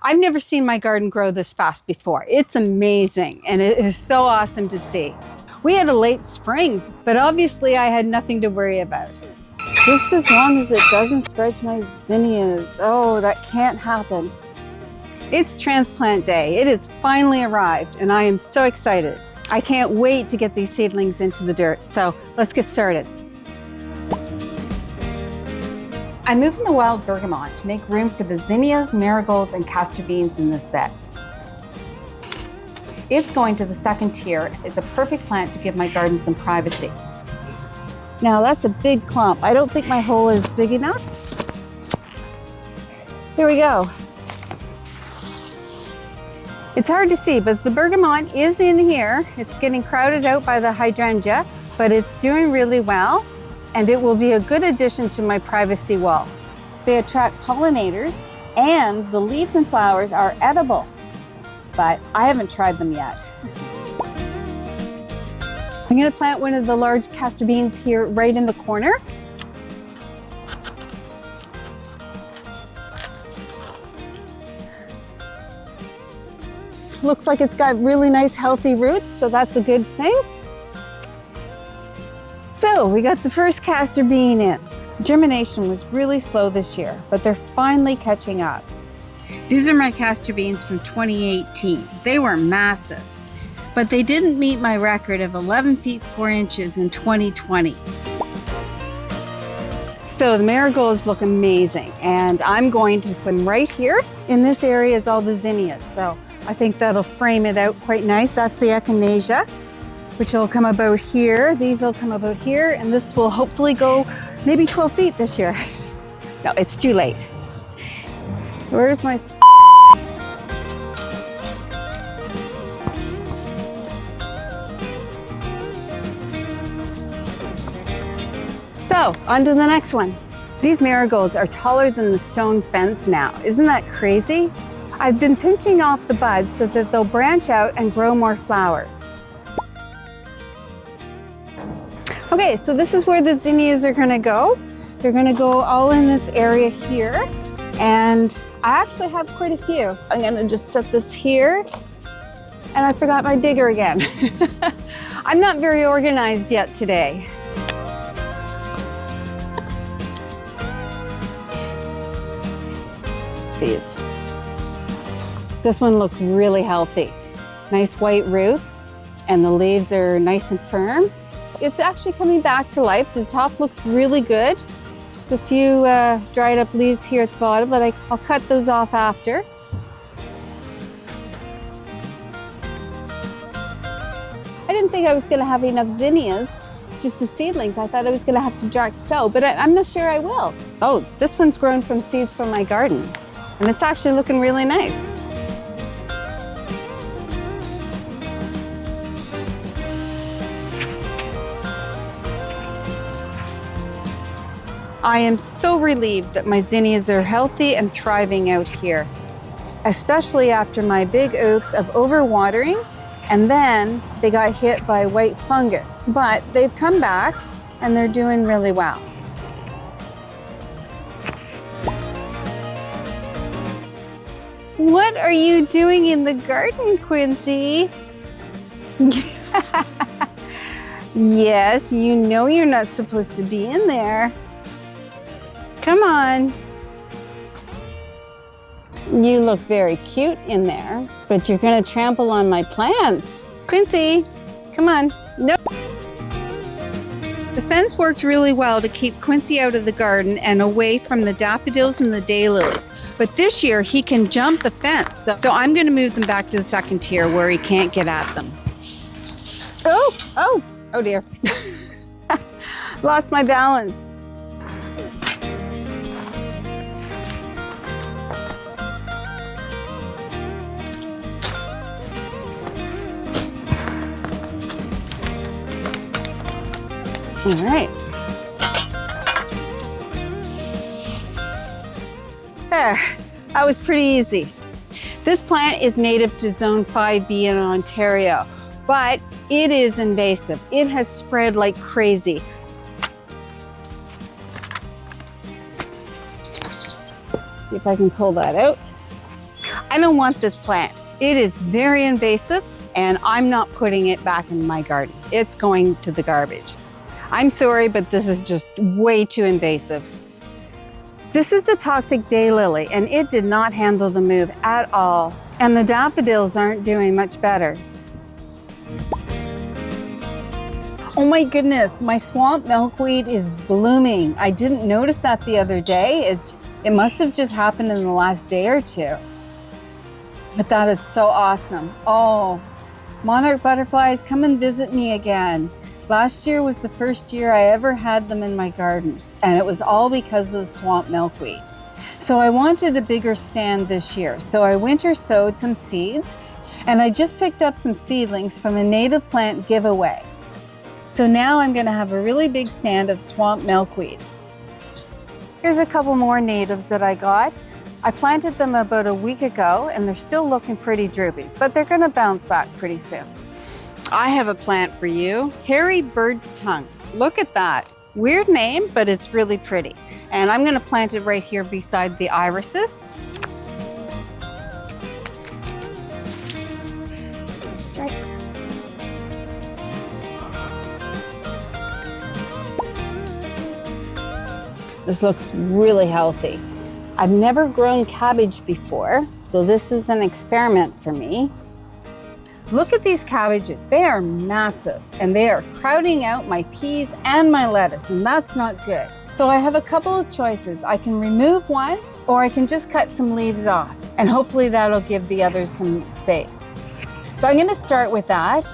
I've never seen my garden grow this fast before. It's amazing, and it is so awesome to see. We had a late spring, but obviously I had nothing to worry about. Just as long as it doesn't spread to my zinnias. Oh, that can't happen. It's transplant day. It has finally arrived, and I am so excited. I can't wait to get these seedlings into the dirt. So let's get started. I'm moving the wild bergamot to make room for the zinnias, marigolds, and castor beans in this bed. It's going to the second tier. It's a perfect plant to give my garden some privacy. Now that's a big clump. I don't think my hole is big enough. Here we go. It's hard to see, but the bergamot is in here. It's getting crowded out by the hydrangea, but it's doing really well, and it will be a good addition to my privacy wall. They attract pollinators, and the leaves and flowers are edible, but I haven't tried them yet. I'm going to plant one of the large castor beans here right in the corner. Looks like it's got really nice healthy roots, so that's a good thing. So we got the first castor bean in. Germination was really slow this year, but they're finally catching up. These are my castor beans from 2018. They were massive, but they didn't meet my record of 11 feet 4 inches in 2020. So the marigolds look amazing, and I'm going to put them right here. In this area is all the zinnias, so I think that'll frame it out quite nice. That's the echinacea, which will come about here. These will come about here, and this will hopefully go maybe 12 feet this year. No, it's too late. Where's my... So, on to the next one. These marigolds are taller than the stone fence now. Isn't that crazy? I've been pinching off the buds so that they'll branch out and grow more flowers. Okay, so this is where the zinnias are gonna go. They're gonna go all in this area here, and I actually have quite a few. I'm gonna just set this here, and I forgot my digger again. I'm not very organized yet today. These. This one looks really healthy. Nice white roots, and the leaves are nice and firm. It's actually coming back to life. The top looks really good. Just a few dried up leaves here at the bottom, but I'll cut those off after. I didn't think I was gonna have enough zinnias, just the seedlings. I thought I was gonna have to direct sow, but I'm not sure I will. Oh, this one's grown from seeds from my garden, and it's actually looking really nice. I am so relieved that my zinnias are healthy and thriving out here, especially after my big oops of overwatering, and then they got hit by white fungus, but they've come back and they're doing really well. What are you doing in the garden, Quincy? Yes, you know you're not supposed to be in there. Come on. You look very cute in there, but you're gonna trample on my plants. Quincy, come on. No. The fence worked really well to keep Quincy out of the garden and away from the daffodils and the daylilies. But this year he can jump the fence. So I'm gonna move them back to the second tier where he can't get at them. Oh dear. Lost my balance. All right. There, that was pretty easy. This plant is native to Zone 5B in Ontario, but it is invasive. It has spread like crazy. See if I can pull that out. I don't want this plant. It is very invasive and I'm not putting it back in my garden. It's going to the garbage. I'm sorry, but this is just way too invasive. This is the toxic daylily and it did not handle the move at all. And the daffodils aren't doing much better. Oh my goodness, my swamp milkweed is blooming. I didn't notice that the other day. It must have just happened in the last day or two. But that is so awesome. Oh, monarch butterflies, come and visit me again. Last year was the first year I ever had them in my garden, and it was all because of the swamp milkweed. So I wanted a bigger stand this year. So I winter sowed some seeds, and I just picked up some seedlings from a native plant giveaway. So now I'm going to have a really big stand of swamp milkweed. Here's a couple more natives that I got. I planted them about a week ago and they're still looking pretty droopy, but they're going to bounce back pretty soon. I have a plant for you, hairy bird tongue. Look at that. Weird name, but it's really pretty. And I'm going to plant it right here beside the irises. Right. This looks really healthy. I've never grown cabbage before, so this is an experiment for me. Look at these cabbages. They are massive and they are crowding out my peas and my lettuce, and that's not good. So I have a couple of choices. I can remove one or I can just cut some leaves off, and hopefully that'll give the others some space. So I'm gonna start with that,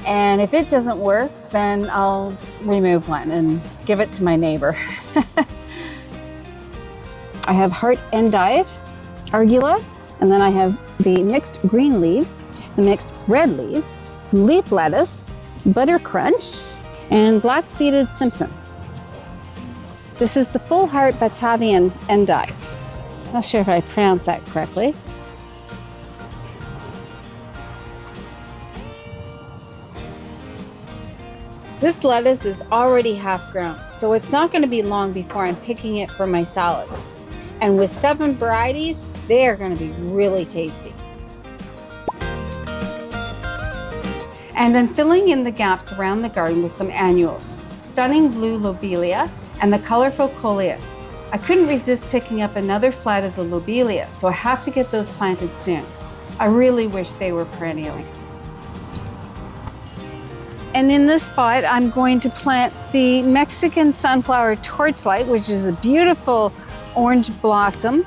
and if it doesn't work, then I'll remove one and give it to my neighbor. I have heart endive, arugula, and then I have the mixed green leaves, the mixed red leaves, some leaf lettuce, butter crunch, and black-seeded Simpson. This is the full heart Batavian endive. Not sure if I pronounced that correctly. This lettuce is already half grown, so it's not going to be long before I'm picking it for my salads. And with 7 varieties, they are going to be really tasty. And I'm filling in the gaps around the garden with some annuals, stunning blue lobelia and the colorful coleus. I couldn't resist picking up another flight of the lobelia, so I have to get those planted soon. I really wish they were perennials. And in this spot, I'm going to plant the Mexican sunflower torchlight, which is a beautiful orange blossom.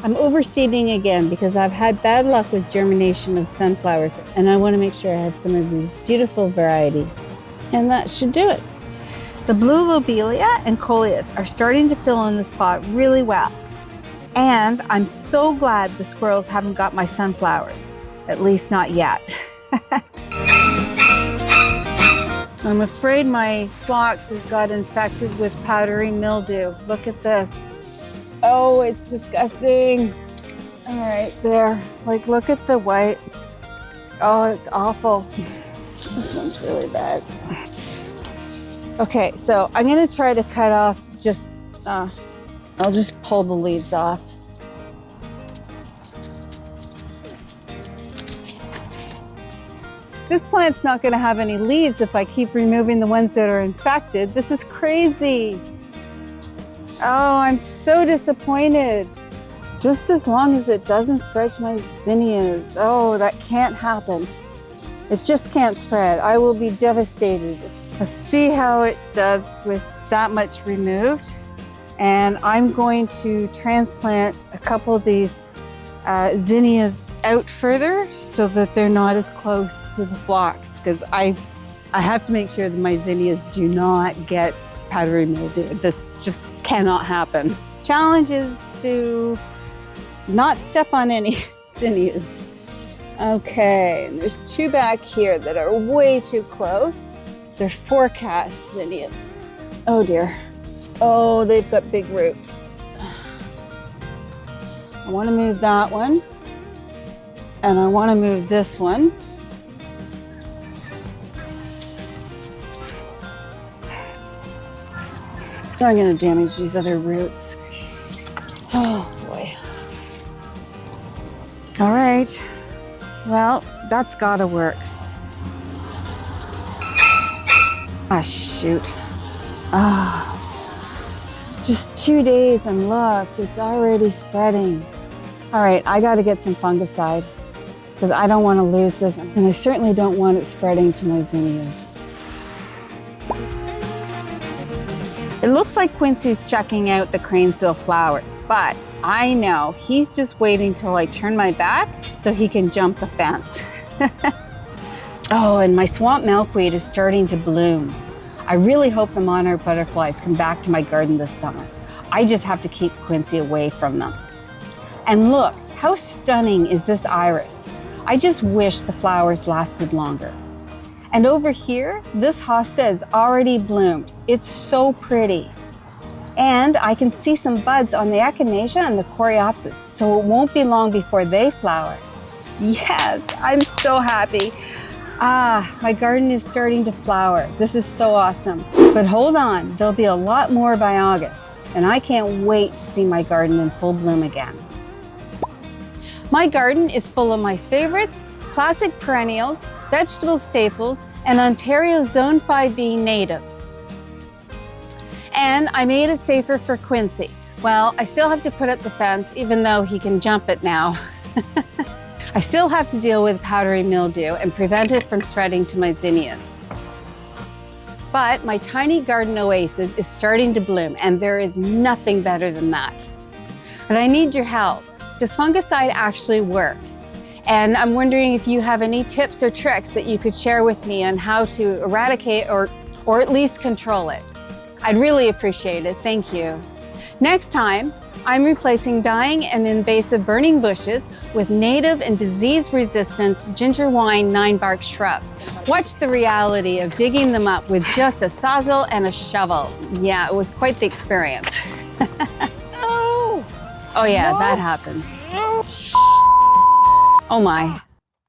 I'm overseeding again because I've had bad luck with germination of sunflowers, and I want to make sure I have some of these beautiful varieties. And that should do it. The blue lobelia and coleus are starting to fill in the spot really well. And I'm so glad the squirrels haven't got my sunflowers, at least not yet. I'm afraid my phlox has got infected with powdery mildew. Look at this. Oh, it's disgusting. All right, there. Like, look at the white. Oh, it's awful. This one's really bad. Okay, so I'm gonna try to cut off I'll just pull the leaves off. This plant's not gonna have any leaves if I keep removing the ones that are infected. This is crazy. Oh, I'm so disappointed. Just as long as it doesn't spread to my zinnias. Oh, that can't happen. It just can't spread. I will be devastated. Let's see how it does with that much removed. And I'm going to transplant a couple of these zinnias out further so that they're not as close to the phlox, because I have to make sure that my zinnias do not get powdery mildew. This just cannot happen. Challenge is to not step on any zinnias. Okay, and there's 2 back here that are way too close. They're forecast zinnias. Oh dear. Oh, they've got big roots. I want to move that one. And I want to move this one. I'm going to damage these other roots. Oh boy. All right, well, that's gotta work. Ah, shoot. Ah, just 2 days and look, it's already spreading. All right, I gotta get some fungicide because I don't wanna lose this, and I certainly don't want it spreading to my zinnias. It looks like Quincy's checking out the cranesbill flowers, but I know he's just waiting till I turn my back so he can jump the fence. Oh, and my swamp milkweed is starting to bloom. I really hope the monarch butterflies come back to my garden this summer. I just have to keep Quincy away from them. And look, how stunning is this iris? I just wish the flowers lasted longer. And over here, this hosta has already bloomed. It's so pretty. And I can see some buds on the echinacea and the coreopsis, so it won't be long before they flower. Yes, I'm so happy. Ah, my garden is starting to flower. This is so awesome. But hold on, there'll be a lot more by August, and I can't wait to see my garden in full bloom again. My garden is full of my favorites, classic perennials, vegetable staples, and Ontario Zone 5B natives. And I made it safer for Quincy. Well, I still have to put up the fence, even though he can jump it now. I still have to deal with powdery mildew and prevent it from spreading to my zinnias. But my tiny garden oasis is starting to bloom, and there is nothing better than that. But I need your help. Does fungicide actually work? And I'm wondering if you have any tips or tricks that you could share with me on how to eradicate or at least control it. I'd really appreciate it, thank you. Next time, I'm replacing dying and invasive burning bushes with native and disease-resistant Ginger Wine Ninebarks shrubs. Watch the reality of digging them up with just a sawzall and a shovel. Yeah, it was quite the experience. Oh yeah, that happened. Oh my.